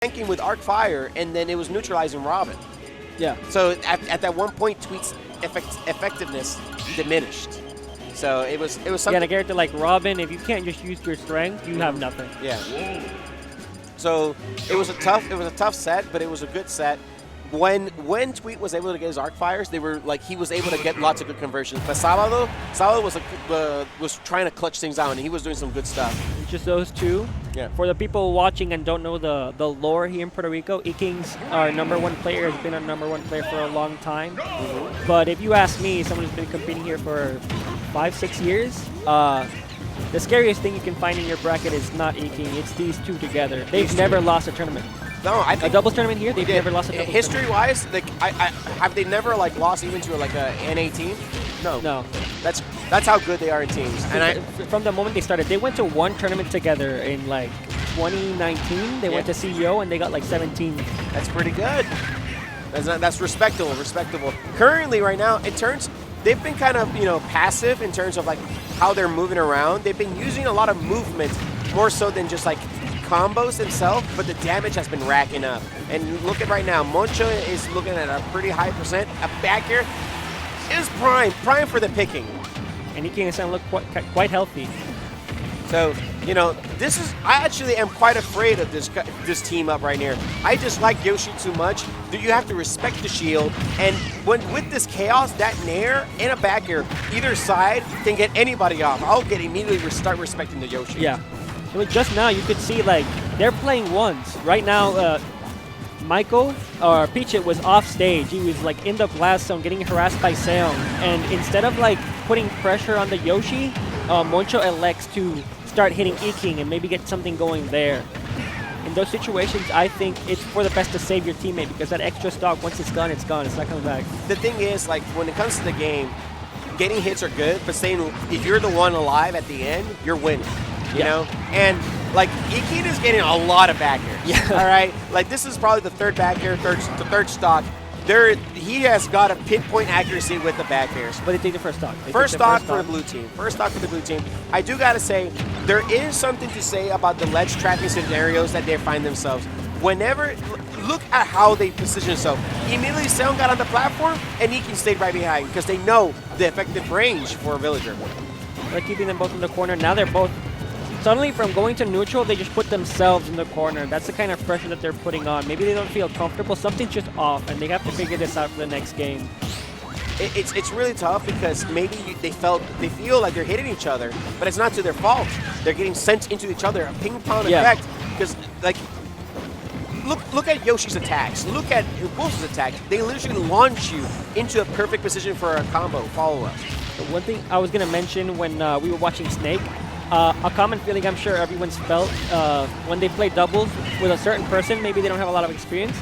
tanking with Arc Fire, and then it was neutralizing Robin. Yeah. So at that one point, Tweet's effectiveness diminished. So it was something. Yeah, a character like Robin, if you can't just use your strength, you have nothing. Yeah. So it was a tough set, but it was a good set. When Tweet was able to get his arc fires, they were like he was able to get lots of good conversions. But Sábado was trying to clutch things out, and he was doing some good stuff. Just those two. Yeah. For the people watching and don't know the lore here in Puerto Rico, EKING's our #1 player, has been our #1 player for a long time. But if you ask me, someone who's been competing here for 5-6 years, the scariest thing you can find in your bracket is not EKING, it's these two together. They've never lost a tournament. No, I think a doubles tournament here, they've never lost a doubles history-wise, like, have they never like lost even to like a NA team? No. No. That's how good they are in teams. And from the moment they started, they went to one tournament together in like 2019. They went to CEO and they got like 17. That's pretty good. That's respectable. Currently, right now, they've been kind of passive in terms of like how they're moving around. They've been using a lot of movement more so than just like combos themselves, but the damage has been racking up. And look at right now, Moncho is looking at a pretty high percent. A back air is prime for the picking. And EKING is look quite healthy. So, I actually am quite afraid of this team up right here. I just like Yoshi too much. You have to respect the shield, and with this chaos, that nair and a back air, either side can get anybody off. I'll immediately start respecting the Yoshi. Yeah. So just now, you could see like they're playing ones. Right now, Michael or PeachIt was off stage. He was like in the blast zone, getting harassed by Xyxeon, and instead of like putting pressure on the Yoshi, Moncho elects to start hitting EKING and maybe get something going there. In those situations, I think it's for the best to save your teammate, because that extra stock, once it's gone, it's gone. It's not coming back. The thing is, like, when it comes to the game, getting hits are good, but if you're the one alive at the end, you're winning. You know? And, like, EKING is getting a lot of back airs. Yeah. All right? Like, this is probably the third back air, the third stock. He has got a pinpoint accuracy with the back airs. But they take the first stock. First stock for the blue team. First stock for the blue team. I do got to say, there is something to say about the ledge trapping scenarios that they find themselves. Whenever, look at how they position themselves. Immediately, Xyxeon got on the platform, and EKING stayed right behind because they know the effective range for a villager. They're keeping them both in the corner. Now they're both, suddenly from going to neutral, they just put themselves in the corner. That's the kind of pressure that they're putting on. Maybe they don't feel comfortable. Something's just off, and they have to figure this out for the next game. It's really tough because maybe they feel like they're hitting each other, but it's not to their fault. They're getting sent into each other, a ping pong effect. Because like, look at Yoshi's attacks. Look at Wolf's attacks. They literally launch you into a perfect position for a combo follow-up. One thing I was gonna mention when we were watching Snake, a common feeling I'm sure everyone's felt when they play doubles with a certain person, maybe they don't have a lot of experience.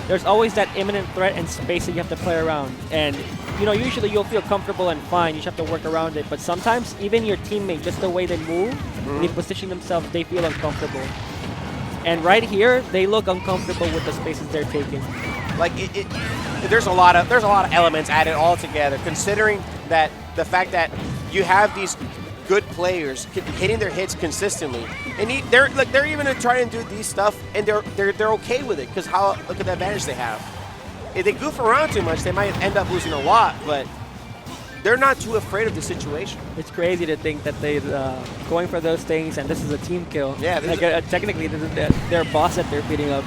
There's always that imminent threat and space that you have to play around. And, usually you'll feel comfortable and fine. You just have to work around it. But sometimes, even your teammate, just the way they move, they position themselves, they feel uncomfortable. And right here, they look uncomfortable with the spaces they're taking. Like, there's a lot of elements added all together, considering that the fact that you have these good players hitting their hits consistently, and they're even trying to do these stuff, and they're okay with it because look at the advantage they have. If they goof around too much, they might end up losing a lot, but they're not too afraid of the situation. It's crazy to think that they're going for those things, and this is a team kill. Yeah, technically, this is their boss that they're beating up.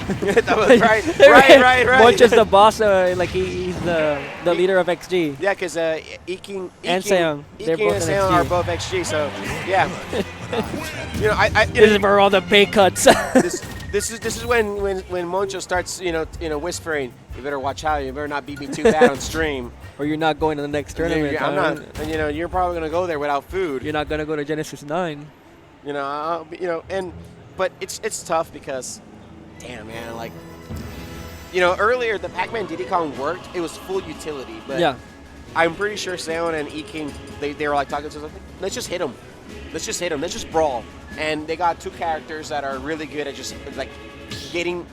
That was right. Moncho's the boss, like he's the leader of XG. Yeah, because EKING and Xyxeon, they're both and Xyxeon are both XG. So yeah, this is for all the pay cuts. This is when Moncho starts whispering, "You better watch out. You better not beat me too bad on stream, or you're not going to the next tournament." I'm not. And you're probably gonna go there without food. You're not gonna go to Genesis 9. But it's tough because. Damn, man, like, earlier the Pac-Man Diddy Kong worked. It was full utility, but yeah. I'm pretty sure Xyxeon and EKING, they were like talking to us, like, let's just hit them. Let's just hit them. Let's just brawl. And they got two characters that are really good at just, like, getting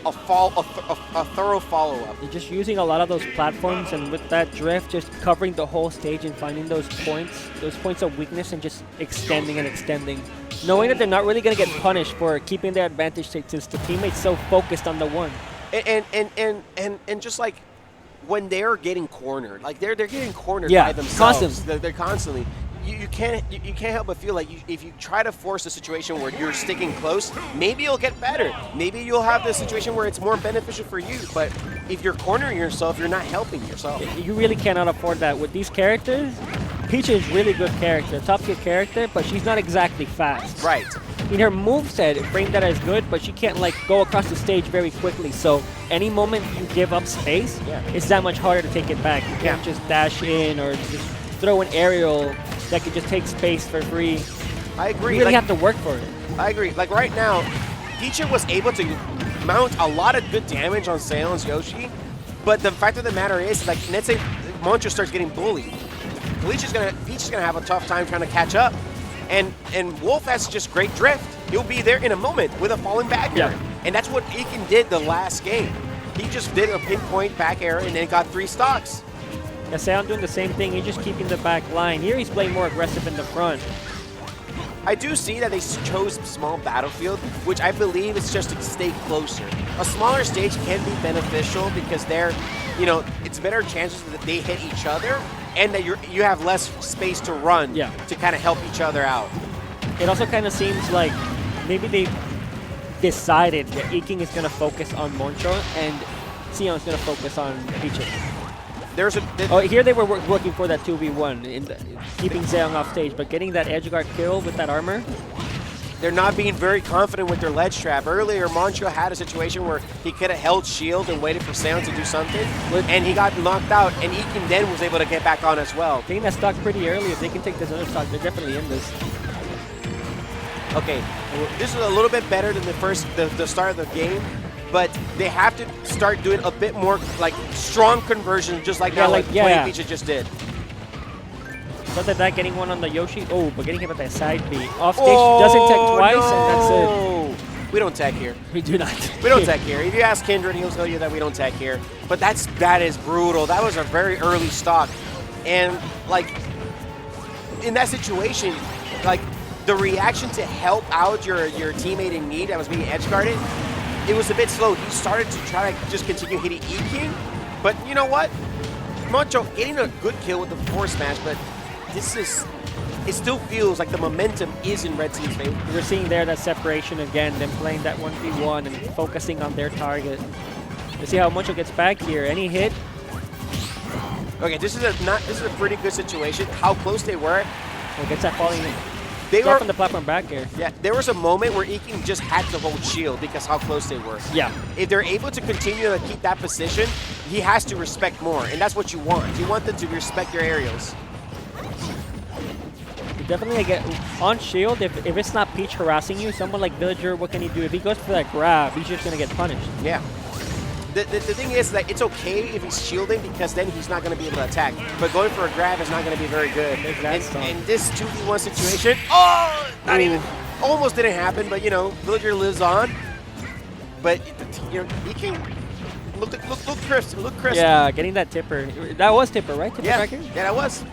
a thorough follow-up. You're just using a lot of those platforms, and with that drift, just covering the whole stage and finding those points of weakness and just extending and extending. knowing that they're not really going to get punished for keeping their advantage since the teammate's so focused on the one. And just like when they're getting cornered, like they're getting cornered Yeah, by themselves. constantly. They're constantly. You can't help but feel like if you try to force a situation where you're sticking close, maybe you'll get better. Maybe you'll have the situation where it's more beneficial for you. But if you're cornering yourself, you're not helping yourself. You really cannot afford that. With these characters, Peach is really good character, top tier character, but she's not exactly fast. Right. In her moveset, frame that is good, but she can't like go across the stage very quickly. So any moment you give up space, it's that much harder to take it back. You can't just dash in or just throw an aerial that could just take space for free. I agree. You really have to work for it. I agree. Like right now, PeachIt was able to mount a lot of good damage on Xyxeon's Yoshi, but the fact of the matter is, like, let's say Moncho starts getting bullied. Peach is gonna have a tough time trying to catch up, and Wolf has just great drift. He'll be there in a moment with a falling back air, and that's what Ekin did the last game. He just did a pinpoint back air and then got 3 stocks. Xyxeon doing the same thing. He's just keeping the back line. Here he's playing more aggressive in the front. I do see that they chose small battlefield, which I believe is just to stay closer. A smaller stage can be beneficial because it's better chances that they hit each other and that you have less space to run to kind of help each other out. It also kind of seems like maybe they decided that EKING is going to focus on Moncho and Xyxeon is going to focus on PeachIt. Here they were working for that 2v1, keeping Xyxeon off stage, but getting that edge guard kill with that armor. They're not being very confident with their ledge trap. Earlier, Moncho had a situation where he could have held shield and waited for Xyxeon to do something, and he got knocked out, and EKING then was able to get back on as well. Getting that stock pretty early, if they can take this other stock, they're definitely in this. Okay, this is a little bit better than the start of the game, but they have to start doing a bit more like strong conversion, just like 420PeachIt just did. But that getting one on the Yoshi. Oh, but getting hit with that side B. Off stage doesn't tech twice, and that's it. We don't tech here. We do not. We don't tech here. If you ask Kindred, he'll tell you that we don't tech here. But that is brutal. That was a very early stock. And like in that situation, like the reaction to help out your teammate in need that was being edge guarded, it was a bit slow. He started to try to just continue hitting EKING, but you know what? Moncho getting a good kill with the forward smash, but it still feels like the momentum is in Red Team's favor. You're seeing there that separation again, them playing that 1v1 and focusing on their target. Let's see how Moncho gets back here. Any hit? Okay, this is a pretty good situation. How close they were. Oh, gets that falling in. They were from the platform back here. Yeah, there was a moment where EKING just had to hold shield because how close they were. Yeah. If they're able to continue to keep that position, he has to respect more, and that's what you want. You want them to respect your aerials. Definitely get on shield. If it's not Peach harassing you, someone like Villager, what can he do? If he goes for that grab, he's just gonna get punished. Yeah. The thing is that it's okay if he's shielding because then he's not going to be able to attack. But going for a grab is not going to be very good. In this 2v1 situation, not even, almost didn't happen, but Villager lives on. But he can look crisp, look crisp. Yeah, getting that tipper. That was tipper, right? Tipper back here? Yeah, that was.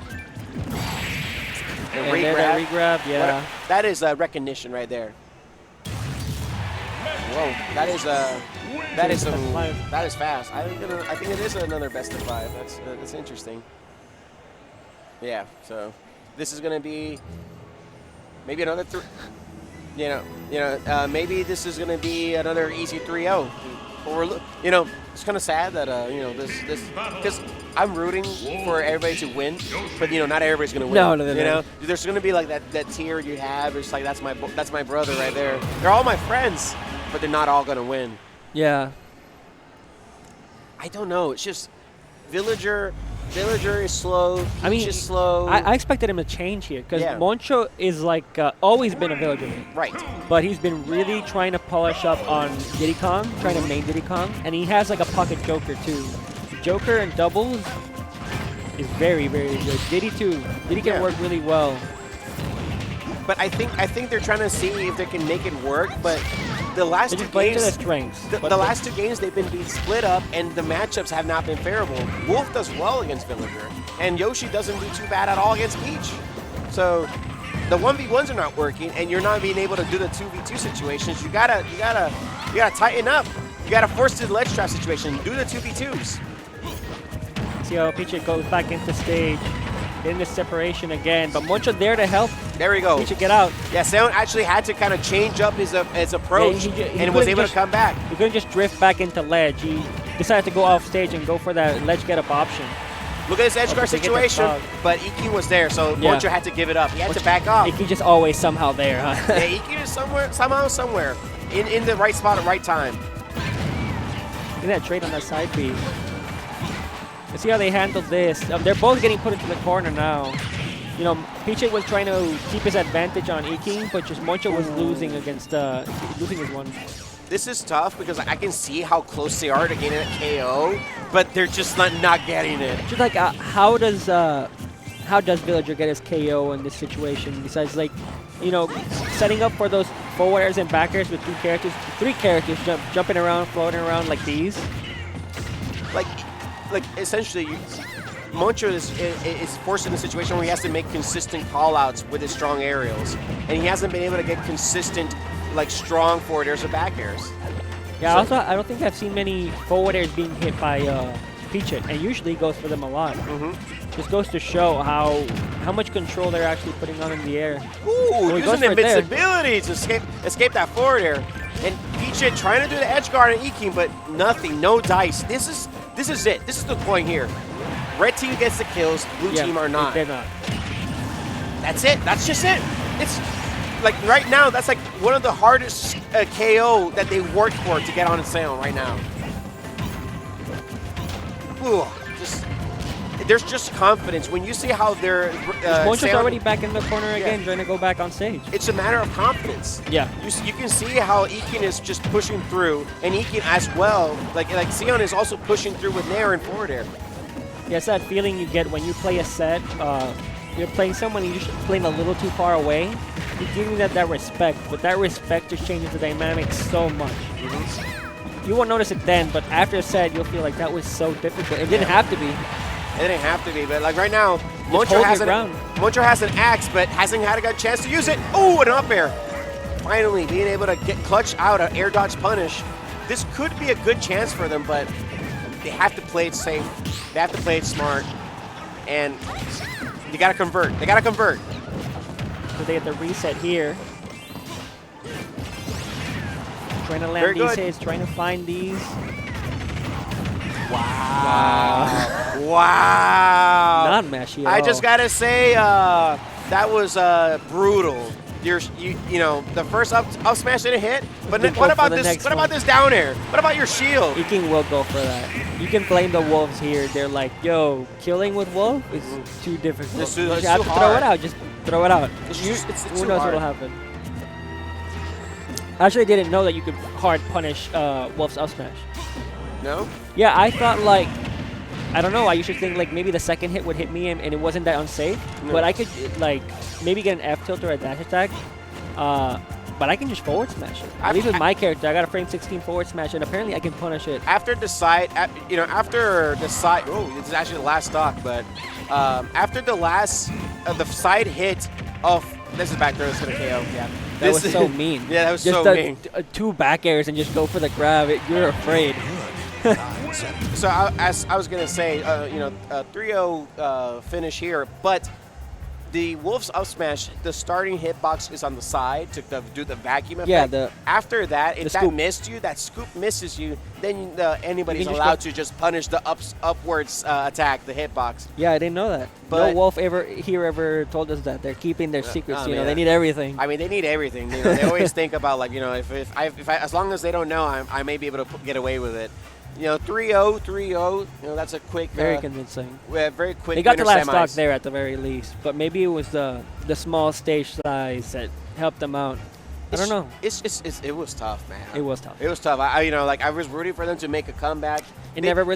And re-grab, yeah. That is recognition right there. Whoa, that is fast. I think it is another best of 5. That's interesting. Yeah, so this is gonna be maybe another maybe this is gonna be another easy 3-0. Or it's kind of sad that this because I'm rooting for everybody to win, but not everybody's gonna win. No. There's gonna be like that tier you have. It's like that's my brother right there. They're all my friends, but they're not all gonna win. Yeah. I don't know. It's just Villager is slow. Peach is slow. I expected him to change here because Moncho is like always been a Villager. Right. But he's been really trying to polish up on Diddy Kong, trying to main Diddy Kong, and he has like a pocket Joker too. Joker and doubles is very, very good. Diddy too. Diddy can work really well. But I think they're trying to see if they can make it work, but the last two games, the last 2 games they've been being split up, and the matchups have not been favorable. Wolf does well against Villager, and Yoshi doesn't do too bad at all against Peach. So the 1v1s are not working, and you're not being able to do the 2v2 situations. You gotta tighten up. You gotta force the ledge trap situation. Do the 2v2s. See how PeachIt goes back into stage. In the separation again, but Moncho there to help. There we go. PeachIt get out. Yeah, Xyxeon actually had to kind of change up his approach, he and was able to come back. He couldn't just drift back into ledge. He decided to go off stage and go for that ledge get up option. Look at this edge guard situation, but EKIng was there, so Moncho had to give it up. He had to back off. EKIng just always somehow there, huh? Yeah, EKIng is somewhere, in the right spot at the right time. Look at that trade on that side B. Let's see how they handle this. They're both getting put into the corner now. You know, PeachIt was trying to keep his advantage on EKIng, but just Moncho was losing against losing his one. This is tough because I can see how close they are to getting a KO, but they're just not getting it. Just like how does Villager get his KO in this situation? Besides, like, you know, setting up for those forward airs and back airs with three characters jumping around, floating around like these. Like essentially, Moncho is forced in a situation where he has to make consistent call-outs with his strong aerials, and he hasn't been able to get consistent, like, strong forward airs or back airs. Yeah, also, I don't think I've seen many forward airs being hit by PeachIt, and usually goes for them a lot. Just goes to show how much control they're actually putting on in the air. Ooh, using invincibility to escape that forward air. And PeachIt trying to do the edge guard on EKIng, but nothing, no dice. This is it. This is the point here. Red team gets the kills, blue team are not. They're not. That's it. That's just it. It's like right now, that's like one of the hardest KO that they worked for to get on its own right now. Ooh, there's just confidence when you see how they're. Moncho's already back in the corner again, trying to go back on stage. It's a matter of confidence. Yeah. You can see how EKIng is just pushing through, and EKIng as well. Like Xyxeon is also pushing through with nair and forward air. Yeah, it's that feeling you get when you play a set. You're playing someone and you're just playing a little too far away. You're giving that respect, but that respect just changes the dynamic so much. You won't notice it then, but after a set, you'll feel like that was so difficult. It didn't have to be. It didn't have to be, but like right now, Moncho has an axe, but hasn't had a good chance to use it. Oh, an up air. Finally being able to get clutch out an air dodge punish. This could be a good chance for them, but they have to play it safe. They have to play it smart, and they gotta convert. They gotta convert. So they get the reset here. Trying to land these hits, trying to find these. Wow. Wow. Not mashy at all. I just gotta say, that was brutal. You know, the first up smash didn't hit, but what about this? What about this down air? What about your shield? EKIng will go for that. You can blame the Wolves here. They're like, yo, killing with Wolf is too difficult. It's you too have to hard. throw it out. Just throw it out. Who knows what'll happen? I actually didn't know that you could hard punish Wolf's up smash. No? Yeah, I thought like, I don't know, I usually think like maybe the second hit would hit me and it wasn't that unsafe. No. But I could like maybe get an F tilt or a dash attack. But I can just forward smash it. At least with my character, I got a frame 16 forward smash, and apparently I can punish it. After the side, oh, this is actually the last stock, but after the side hit of, this is back there, it's gonna KO, yeah. That was so mean. Yeah, that was just so mean. Two back airs and just go for the grab. You're afraid. So as I was gonna say, you know, 3-0 finish here, but the Wolves up smash, the starting hitbox is on the side to do the vacuum effect. Yeah. After that, if that missed you, that scoop misses you, then anybody's allowed to just punish the upwards attack, the hitbox. Yeah, I didn't know that. But no Wolf ever told us that. They're keeping their secrets. You know, they need everything. I mean, they need everything. You know, they always think about like, you know, if I as long as they don't know, I may be able to get away with it. You know, 3-0, you know, that's a quick... Very convincing. Very quick. They got the last stock there at the very least, but maybe it was the small stage size that helped them out. I don't know. It was tough, man. It was tough. It was tough. You know, like I was rooting for them to make a comeback. It never really